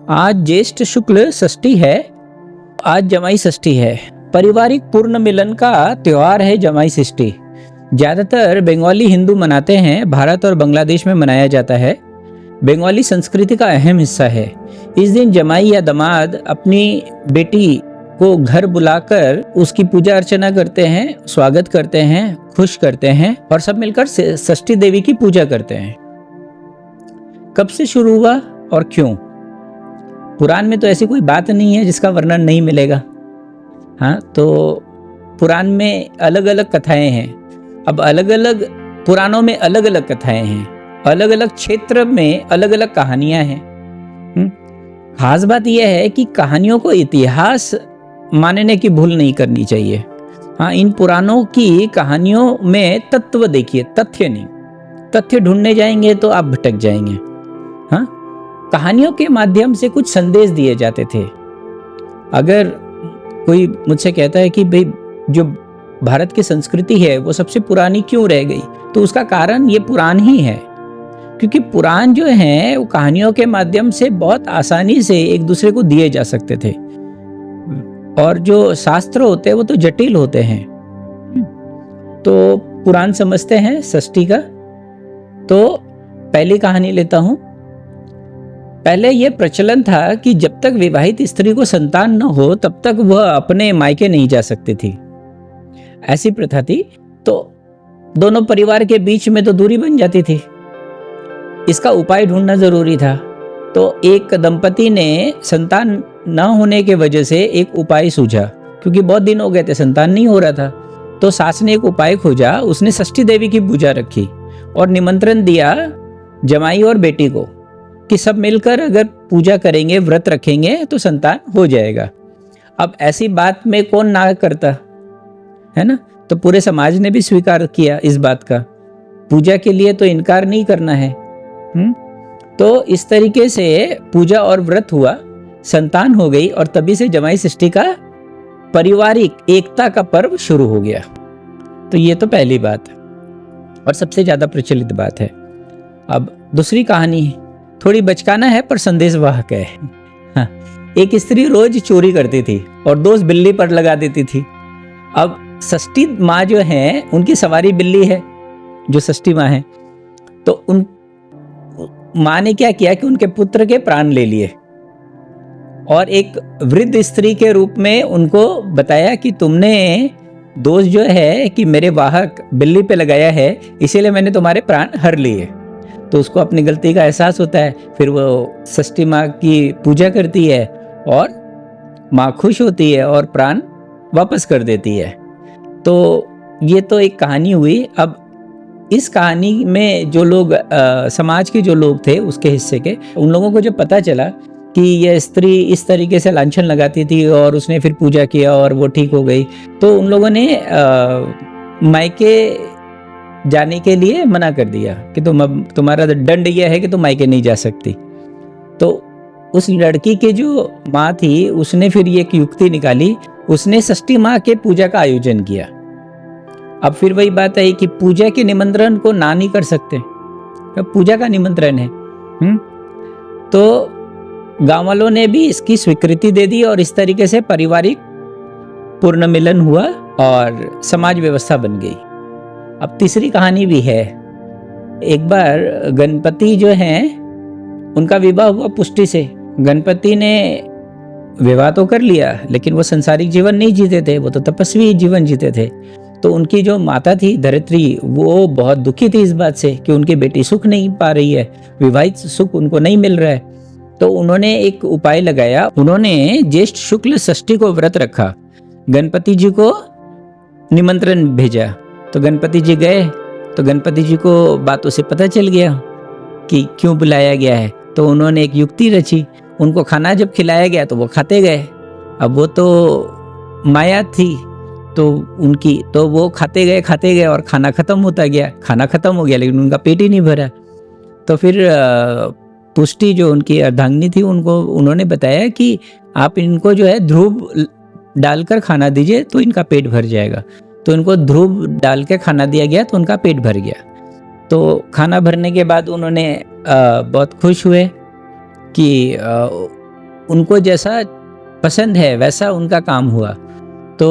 आज ज्येष्ठ शुक्ल षष्ठी है। आज जमाई षष्ठी है। पारिवारिक पूर्ण मिलन का त्योहार है जमाई षष्ठी। ज़्यादातर बंगाली हिंदू मनाते हैं। भारत और बांग्लादेश में मनाया जाता है। बंगाली संस्कृति का अहम हिस्सा है। इस दिन जमाई या दामाद अपनी बेटी को घर बुलाकर उसकी पूजा अर्चना करते हैं, स्वागत करते हैं, खुश करते हैं और सब मिलकर षष्ठी देवी की पूजा करते हैं। कब से शुरू हुआ और क्यों? पुराण में तो ऐसी कोई बात नहीं है जिसका वर्णन नहीं मिलेगा। हाँ, तो पुराण में अलग अलग कथाएं हैं। अब अलग अलग पुराणों में अलग अलग कथाएं हैं, अलग अलग क्षेत्र में अलग अलग कहानियां हैं। खास बात यह है कि कहानियों को इतिहास मानने की भूल नहीं करनी चाहिए। हाँ, इन पुराणों की कहानियों में तत्व देखिए, तथ्य नहीं। तथ्य ढूंढने जाएंगे तो आप भटक जाएंगे। हाँ, कहानियों के माध्यम से कुछ संदेश दिए जाते थे। अगर कोई मुझसे कहता है कि भाई जो भारत की संस्कृति है वो सबसे पुरानी क्यों रह गई, तो उसका कारण ये पुराण ही है। क्योंकि पुराण जो हैं वो कहानियों के माध्यम से बहुत आसानी से एक दूसरे को दिए जा सकते थे, और जो शास्त्र होते हैं वो तो जटिल होते हैं। तो पुराण समझते हैं षष्ठी का। तो पहली कहानी लेता हूं। पहले यह प्रचलन था कि जब तक विवाहित स्त्री को संतान न हो तब तक वह अपने मायके नहीं जा सकती थी। ऐसी प्रथा थी। तो दोनों परिवार के बीच में तो दूरी बन जाती थी। इसका उपाय ढूंढना जरूरी था। तो एक दंपति ने संतान न होने के वजह से एक उपाय सूझा, क्योंकि बहुत दिन हो गए थे, संतान नहीं हो रहा था। तो सास ने एक उपाय खोजा। उसने षष्ठी देवी की पूजा रखी और निमंत्रण दिया जमाई और बेटी को कि सब मिलकर अगर पूजा करेंगे, व्रत रखेंगे तो संतान हो जाएगा। अब ऐसी बात में कौन ना करता है ना। तो पूरे समाज ने भी स्वीकार किया इस बात का। पूजा के लिए तो इनकार नहीं करना है। तो इस तरीके से पूजा और व्रत हुआ, संतान हो गई, और तभी से जमाई षष्ठी का पारिवारिक एकता का पर्व शुरू हो गया। तो ये तो पहली बात है और सबसे ज्यादा प्रचलित बात है। अब दूसरी कहानी थोड़ी बचकाना है पर संदेशवाहक है। हाँ, एक स्त्री रोज चोरी करती थी और दोष बिल्ली पर लगा देती थी। अब षष्ठी माँ जो है उनकी सवारी बिल्ली है, जो षष्ठी माँ है। तो उन माँ ने क्या किया कि उनके पुत्र के प्राण ले लिए और एक वृद्ध स्त्री के रूप में उनको बताया कि तुमने दोष जो है कि मेरे वाहक बिल्ली पे लगाया है, इसीलिए मैंने तुम्हारे प्राण हर लिए। तो उसको अपनी गलती का एहसास होता है। फिर वो षष्ठी माँ की पूजा करती है और माँ खुश होती है और प्राण वापस कर देती है। तो ये तो एक कहानी हुई। अब इस कहानी में जो लोग समाज के जो लोग थे उसके हिस्से के, उन लोगों को जब पता चला कि यह स्त्री इस तरीके से लांछन लगाती थी और उसने फिर पूजा किया और वो ठीक हो गई, तो उन लोगों ने मायके जाने के लिए मना कर दिया कि तुम्हारा दंड यह है कि तुम मायके नहीं जा सकती। तो उस लड़की के जो माँ थी उसने फिर ये एक युक्ति निकाली। उसने षष्ठी माँ के पूजा का आयोजन किया। अब फिर वही बात है कि पूजा के निमंत्रण को ना नहीं कर सकते, पूजा का निमंत्रण है। तो गांव वालों ने भी इसकी स्वीकृति दे दी और इस तरीके से पारिवारिक पूर्ण मिलन हुआ और समाज व्यवस्था बन गई। अब तीसरी कहानी भी है। एक बार गणपति जो हैं उनका विवाह हुआ पुष्टि से। गणपति ने विवाह तो कर लिया लेकिन वो संसारिक जीवन नहीं जीते थे, वो तो तपस्वी जीवन जीते थे। तो उनकी जो माता थी धरित्री, वो बहुत दुखी थी इस बात से कि उनकी बेटी सुख नहीं पा रही है, विवाहित सुख उनको नहीं मिल रहा है। तो उन्होंने एक उपाय लगाया। उन्होंने ज्येष्ठ शुक्ल षष्ठी को व्रत रखा, गणपति जी को निमंत्रण भेजा। तो गणपति जी गए तो गणपति जी को बातों से पता चल गया कि क्यों बुलाया गया है। तो उन्होंने एक युक्ति रची। उनको खाना जब खिलाया गया तो वो खाते गए। अब वो तो माया थी तो उनकी, तो वो खाते गए और खाना खत्म होता गया। खाना खत्म हो गया लेकिन उनका पेट ही नहीं भरा। तो फिर पुष्टि जो उनकी अर्धांगिनी थी उनको उन्होंने बताया कि आप इनको जो है ध्रुव डालकर खाना दीजिए तो इनका पेट भर जाएगा। तो इनको ध्रुव डाल के खाना दिया गया तो उनका पेट भर गया। तो खाना भरने के बाद उन्होंने बहुत खुश हुए कि उनको जैसा पसंद है वैसा उनका काम हुआ। तो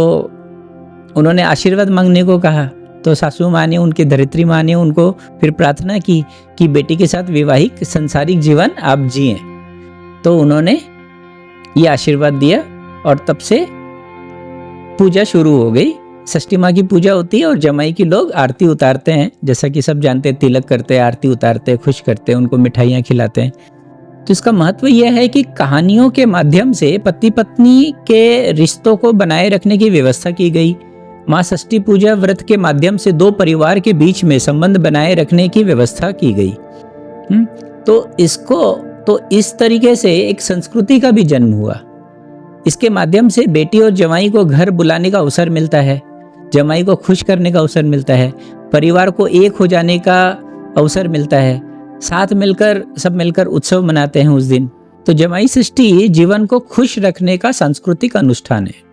उन्होंने आशीर्वाद मांगने को कहा, तो सासू माँ ने, उनकी धरित्री माँ ने उनको फिर प्रार्थना की कि बेटी के साथ वैवाहिक संसारिक जीवन आप जिए। तो उन्होंने ये आशीर्वाद दिया और तब से पूजा शुरू हो गई। षष्ठी माँ की पूजा होती है और जमाई की लोग आरती उतारते हैं, जैसा कि सब जानते हैं, तिलक करते हैं, आरती उतारते हैं, खुश करते हैं, उनको मिठाइयाँ खिलाते हैं। तो इसका महत्व यह है कि कहानियों के माध्यम से पति पत्नी के रिश्तों को बनाए रखने की व्यवस्था की गई। माँ षष्ठी पूजा व्रत के माध्यम से दो परिवार के बीच में संबंध बनाए रखने की व्यवस्था की गई। तो इस तरीके से एक संस्कृति का भी जन्म हुआ। इसके माध्यम से बेटी और जमाई को घर बुलाने का अवसर मिलता है, जमाई को खुश करने का अवसर मिलता है, परिवार को एक हो जाने का अवसर मिलता है, साथ मिलकर सब मिलकर उत्सव मनाते हैं उस दिन। तो जमाई षष्ठी जीवन को खुश रखने का सांस्कृतिक अनुष्ठान है।